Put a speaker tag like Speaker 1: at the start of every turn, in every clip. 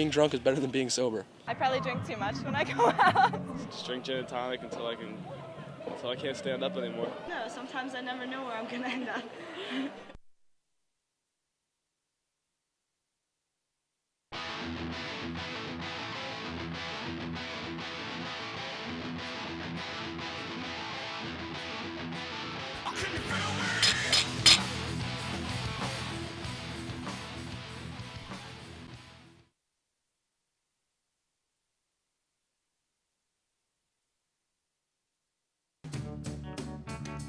Speaker 1: Being drunk is better than being sober.
Speaker 2: I probably drink too much when I go out.
Speaker 3: Just drink gin and tonic until I can't stand up anymore.
Speaker 2: No, sometimes I never know where I'm going to end up.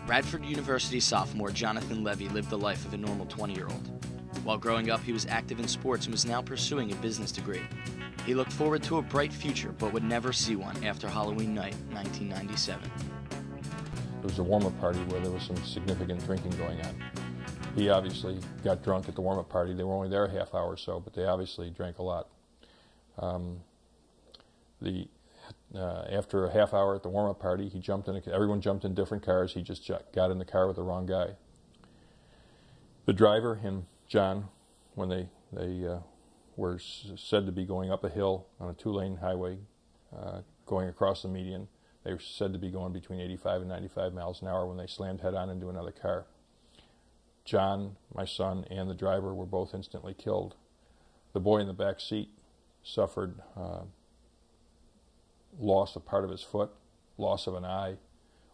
Speaker 4: Radford University sophomore Jonathan Levy lived the life of a normal 20-year-old. While growing up, he was active in sports and was now pursuing a business degree. He looked forward to a bright future, but would never see one after Halloween night, 1997.
Speaker 5: It was a warm-up party where there was some significant drinking going on. He obviously got drunk at the warm-up party. They were only there a half hour or so, but they obviously drank a lot. After a half hour at the warm-up party, he jumped in. Everyone jumped in different cars. He just got in the car with the wrong guy. The driver and John, when they were said to be going up a hill on a 2-lane highway, going across the median, they were said to be going between 85 and 95 miles an hour when they slammed head-on into another car. John, my son, and the driver were both instantly killed. The boy in the back seat suffered loss of part of his foot, loss of an eye,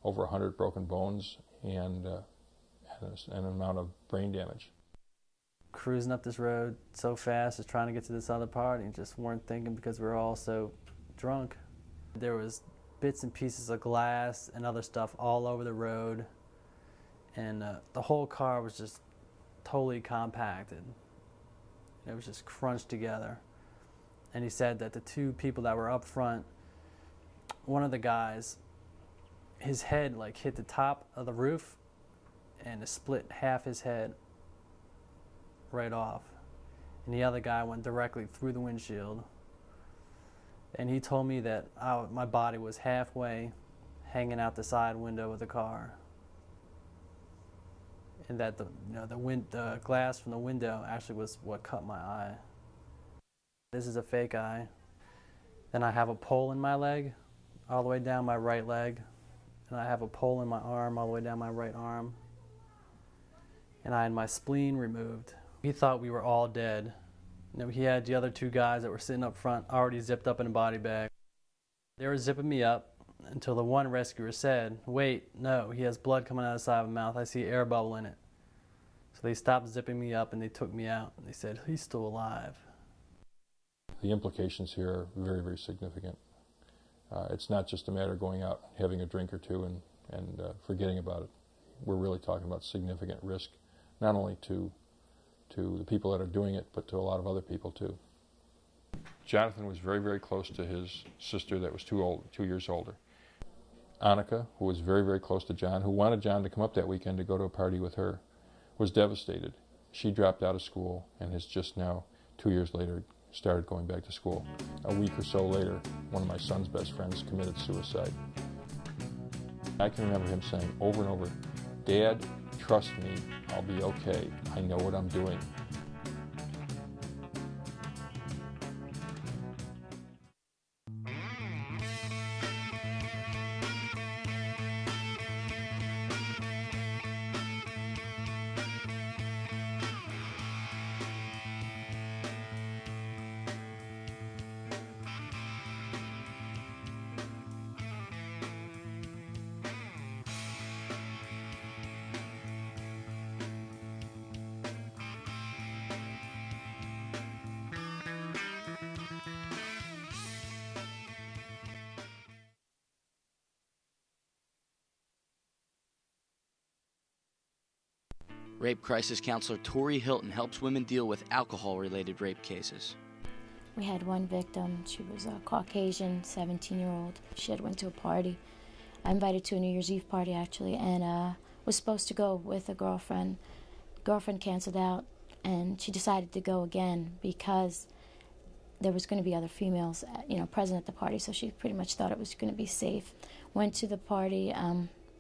Speaker 5: over 100 broken bones, and an amount of brain damage.
Speaker 6: Cruising up this road so fast, just trying to get to this other part, and just weren't thinking because we were all so drunk. There was bits and pieces of glass and other stuff all over the road, and the whole car was just totally compacted. It was just crunched together. And he said that the two people that were up front, one of the guys, his head like hit the top of the roof and it split half his head right off. And the other guy went directly through the windshield. And he told me that my body was halfway hanging out the side window of the car. And that the glass from the window actually was what cut my eye. This is a fake eye. Then I have a pole in my leg, all the way down my right leg, and I have a pole in my arm all the way down my right arm, and I had my spleen removed. He thought we were all dead. He had the other two guys that were sitting up front already zipped up in a body bag. They were zipping me up until the one rescuer said, "Wait, no, he has blood coming out of the side of his mouth. I see air bubble in it." So they stopped zipping me up and they took me out, and they said, "He's still alive."
Speaker 5: The implications here are very, very significant. It's not just a matter of going out, having a drink or two, and forgetting about it. We're really talking about significant risk, not only to the people that are doing it, but to a lot of other people too. Jonathan was very, very close to his sister that was 2 years older. Annika, who was very, very close to John, who wanted John to come up that weekend to go to a party with her, was devastated. She dropped out of school and has just now, 2 years later, started going back to school. A week or so later, one of my son's best friends committed suicide. I can remember him saying over and over, "Dad, trust me, I'll be okay. I know what I'm doing."
Speaker 4: Rape crisis counselor Tori Hilton helps women deal with alcohol-related rape cases.
Speaker 7: We had one victim. She was a Caucasian, 17-year-old. She had went to a party. I invited to a New Year's Eve party, actually, and was supposed to go with a girlfriend. Girlfriend canceled out, and she decided to go again because there was going to be other females, present at the party, so she pretty much thought it was going to be safe. Went to the party,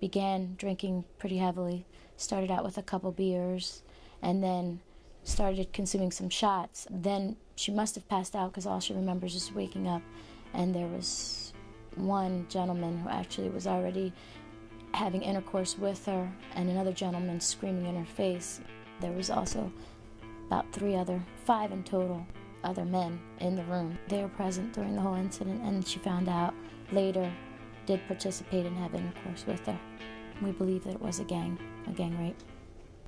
Speaker 7: began drinking pretty heavily. Started out with a couple beers and then started consuming some shots. Then She must have passed out because all she remembers is waking up, and there was one gentleman who actually was already having intercourse with her, and another gentleman screaming in her face. There was also about 5 in total, other men in the room. They were present during the whole incident, and she found out later did participate and have intercourse with her. We believe that it was a gang rape.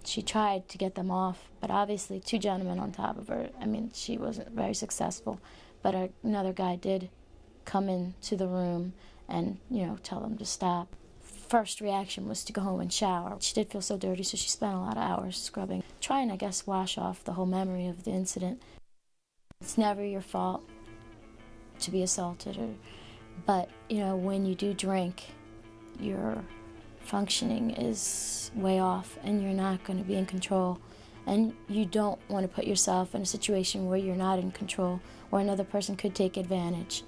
Speaker 7: She tried to get them off, but obviously 2 gentlemen on top of her. I mean, she wasn't very successful, but another guy did come into the room and, tell them to stop. First reaction was to go home and shower. She did feel so dirty, so she spent a lot of hours scrubbing, trying, I guess, wash off the whole memory of the incident. It's never your fault to be assaulted, but, when you do drink, your functioning is way off and you're not going to be in control. And you don't want to put yourself in a situation where you're not in control, where another person could take advantage.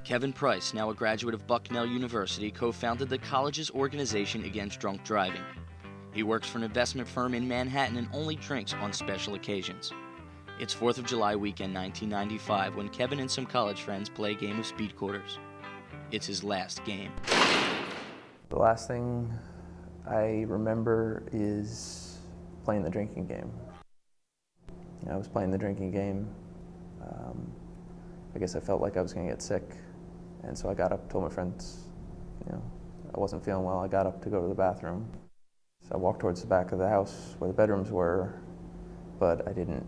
Speaker 4: Kevin Price, now a graduate of Bucknell University, co-founded the college's organization against drunk driving. He works for an investment firm in Manhattan and only drinks on special occasions. It's 4th of July weekend 1995 when Kevin and some college friends play a game of speed quarters. It's his last game.
Speaker 1: The last thing I remember is playing the drinking game. I was playing the drinking game. I guess I felt like I was going to get sick, and so I got up, told my friends, I wasn't feeling well. I got up to go to the bathroom. So I walked towards the back of the house where the bedrooms were, but I didn't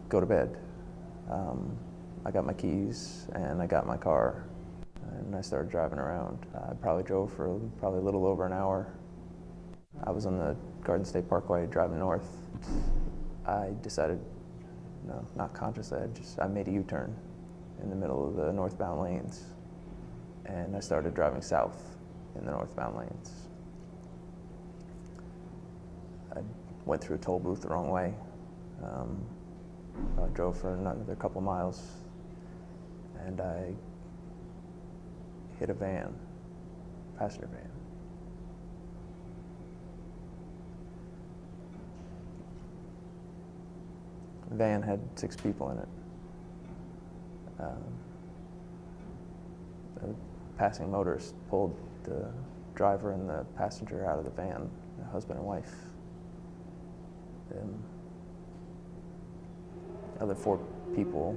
Speaker 1: go to bed. I got my keys and I got my car, and I started driving around. I probably drove for a little over an hour. I was on the Garden State Parkway driving north. I decided, not consciously, I made a U-turn in the middle of the northbound lanes, and I started driving south in the northbound lanes. I went through a toll booth the wrong way. I drove for another couple miles, and I hit a van, passenger van. The van had 6 people in it. The passing motorist pulled the driver and the passenger out of the van, the husband and wife. The other 4 people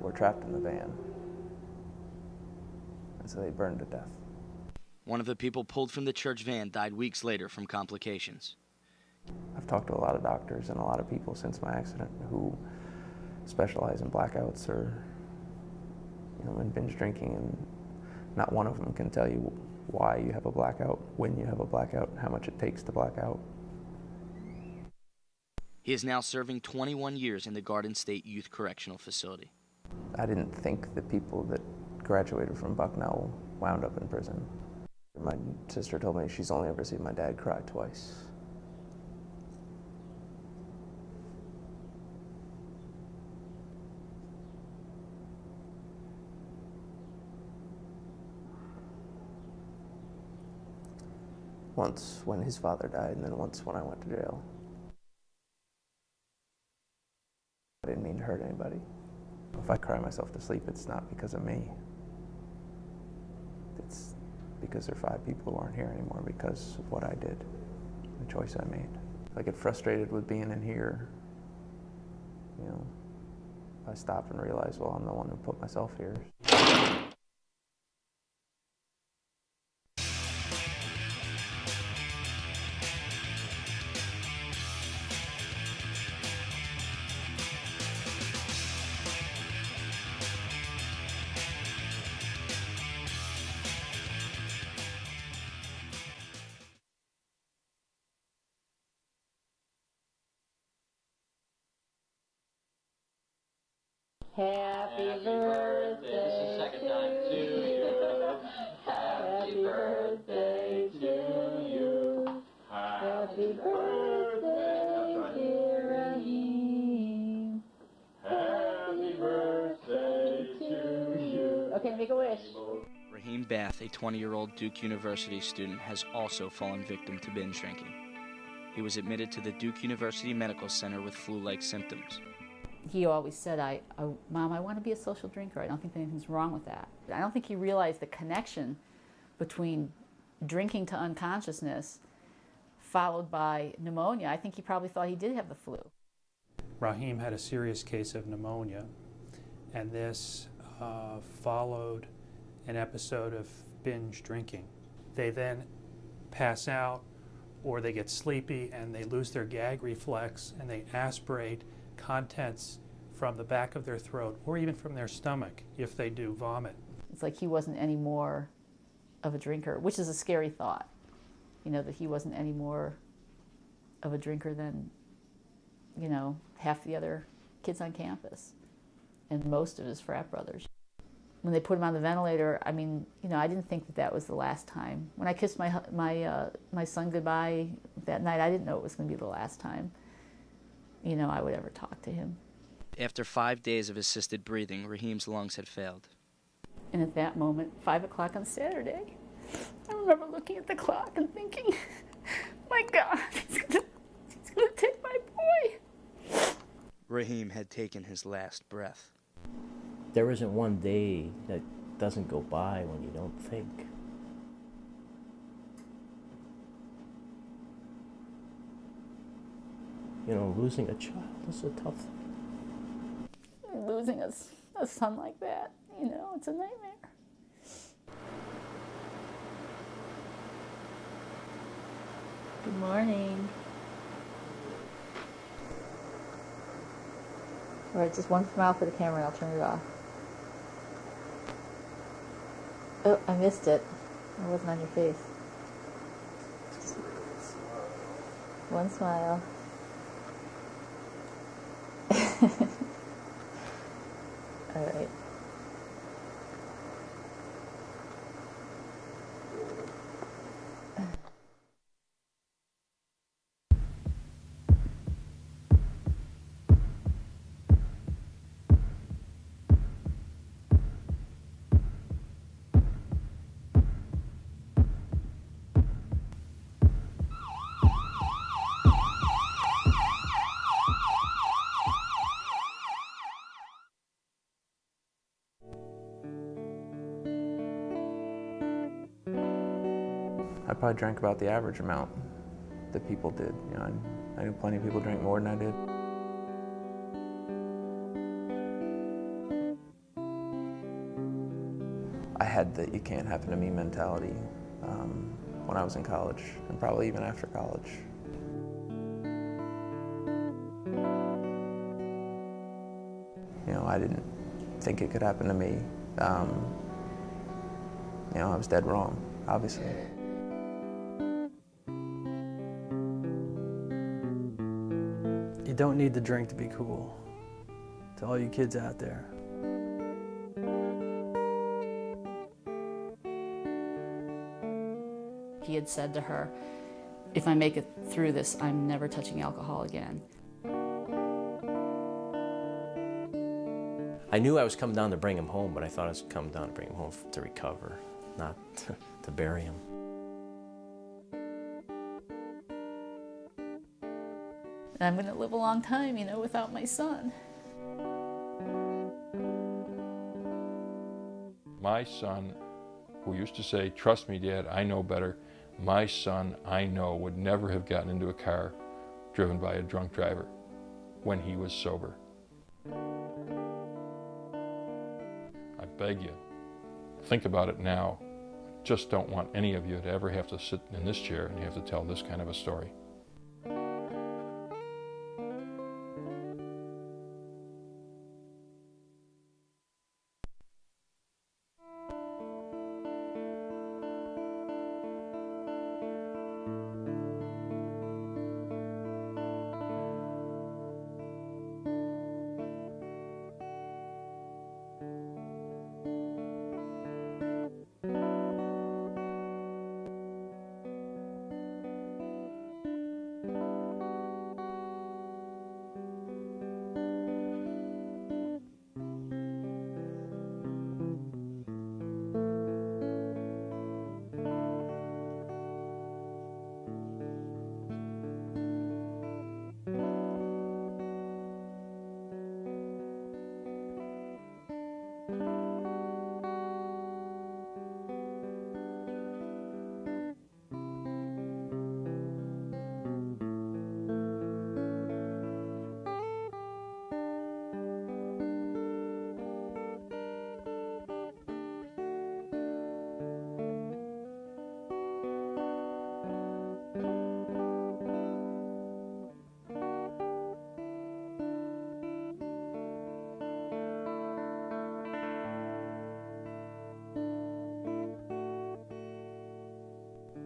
Speaker 1: were trapped in the van, and so they burned to death.
Speaker 4: One of the people pulled from the church van died weeks later from complications.
Speaker 1: I've talked to a lot of doctors and a lot of people since my accident who specialize in blackouts or, in binge drinking, and not one of them can tell you why you have a blackout, when you have a blackout, how much it takes to black out.
Speaker 4: He is now serving 21 years in the Garden State Youth Correctional Facility.
Speaker 1: I didn't think that people that graduated from Bucknell wound up in prison. My sister told me she's only ever seen my dad cry twice. Once when his father died, and then once when I went to jail. I didn't mean to hurt anybody. If I cry myself to sleep, it's not because of me. It's because there are 5 people who aren't here anymore because of what I did, the choice I made. If I get frustrated with being in here, I stop and realize, well, I'm the one who put myself here.
Speaker 8: Happy birthday. This is the second time to you. Happy birthday to you. birthday, dear Raheem. Happy birthday to you. Okay, make a wish.
Speaker 4: Raheem Bath, a 20-year-old Duke University student, has also fallen victim to binge drinking. He was admitted to the Duke University Medical Center with flu-like symptoms.
Speaker 9: He always said, Mom, I want to be a social drinker. I don't think anything's wrong with that. I don't think he realized the connection between drinking to unconsciousness followed by pneumonia. I think he probably thought he did have the flu.
Speaker 10: Raheem had a serious case of pneumonia, and this followed an episode of binge drinking. They then pass out, or they get sleepy and they lose their gag reflex and they aspirate contents from the back of their throat or even from their stomach if they do vomit.
Speaker 9: It's like he wasn't any more of a drinker, which is a scary thought, you know, that he wasn't any more of a drinker than, you know, half the other kids on campus and most of his frat brothers. When they put him on the ventilator, I mean, you know, I didn't think that that was the last time. When I kissed my son goodbye that night, I didn't know it was going to be the last time, you know, I would ever talk to him.
Speaker 4: After 5 days of assisted breathing, Raheem's lungs had failed.
Speaker 9: And at that moment, 5 o'clock on Saturday, I remember looking at the clock and thinking, my God, he's gonna take my boy.
Speaker 4: Raheem had taken his last breath.
Speaker 11: There isn't one day that doesn't go by when you don't think. You know, losing a child is a tough thing.
Speaker 9: Losing a son like that, you know, it's a nightmare. Good morning. All right, just one smile for the camera and I'll turn it off. Oh, I missed it. It wasn't on your face. One smile. All right.
Speaker 1: I probably drank about the average amount that people did. You know, I knew plenty of people drank more than I did. I had the "you can't happen to me" mentality when I was in college, and probably even after college. You know, I didn't think it could happen to me. You know, I was dead wrong, obviously.
Speaker 6: You don't need to drink to be cool. To all you kids out there.
Speaker 9: He had said to her, if I make it through this, I'm never touching alcohol again.
Speaker 11: I knew I was coming down to bring him home, but I thought I was coming down to bring him home to recover, not to bury him.
Speaker 9: And I'm going to live a long time, you know, without my son.
Speaker 5: My son, who used to say, "Trust me, Dad, I know better," my son, I know, would never have gotten into a car driven by a drunk driver when he was sober. I beg you, think about it now. Just don't want any of you to ever have to sit in this chair and have to tell this kind of a story.